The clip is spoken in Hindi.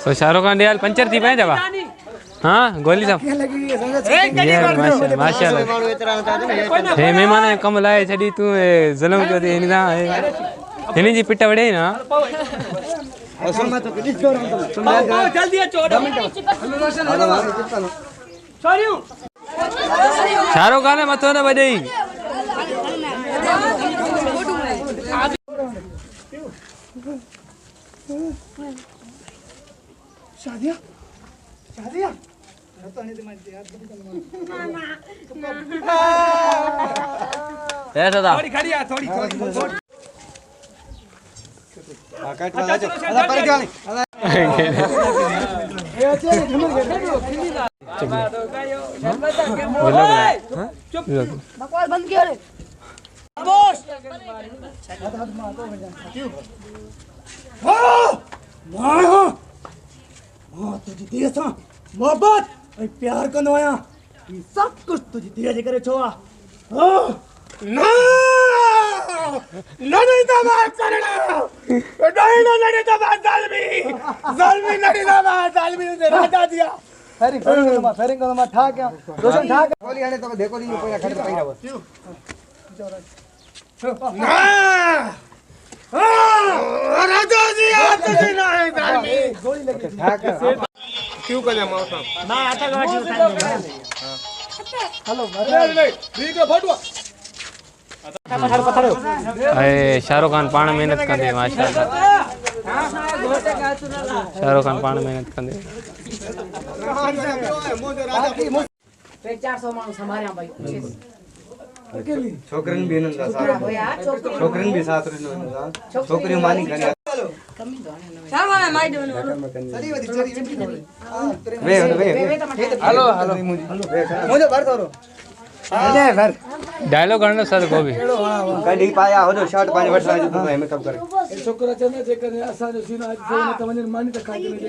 तो शाहरुख खान यार पंचर थी पाए जवा हाँ गोली साहब माशाल्लाह हे मेहमान कम लाए छड़ी तू ज़ुल्म कयो थी हिन जी पिट वड़े ना शाहरुख खान मथो न बजई शादिया शादिया थोड़ी खड़ी है थोड़ी थोड़ी काट वाला जो अरे पर क्या चुप बकवास बंद किया रे खामोश हां हां हां तुझी दिए सा मोहब्बत और प्यार को नोया ये सब कुछ तुझी दिए जे करे छोआ हां ना नहीं तो बात करना नहीं तो बात जालमी नहीं तो बात जालमी ने राजा दिया फेरिंग करो मा ठा क्या रोशन ठा बोली आने तो देखो नहीं पहिला खड़े पहिरा बस ना राजा जी आप तो ना है जालमी गोली लगी ठा क्या क्यों कर मौसम ना आता गाड़ी हेलो नहीं ठीक है फटवा अरे शाहरुख खान पान मेहनत कंदे माशाल्लाह शाहरुख खान पान मेहनत कंदे 400 माण्हू संभालिया भाई छोकरन भी नंदा साथ छोकरन भी साथ रहनो छोकरी मानी करे छा माने माई देनो सरी वदी चरी वे हेलो हेलो मुझे भर दो अरे भर डायलॉग करना सर को भी गाड़ी पाया हो जो शर्ट पानी वर्षा जो तो हमें कब करे छोकरा चने जे करे असा जो सीना आज से न त वने मानी त खाई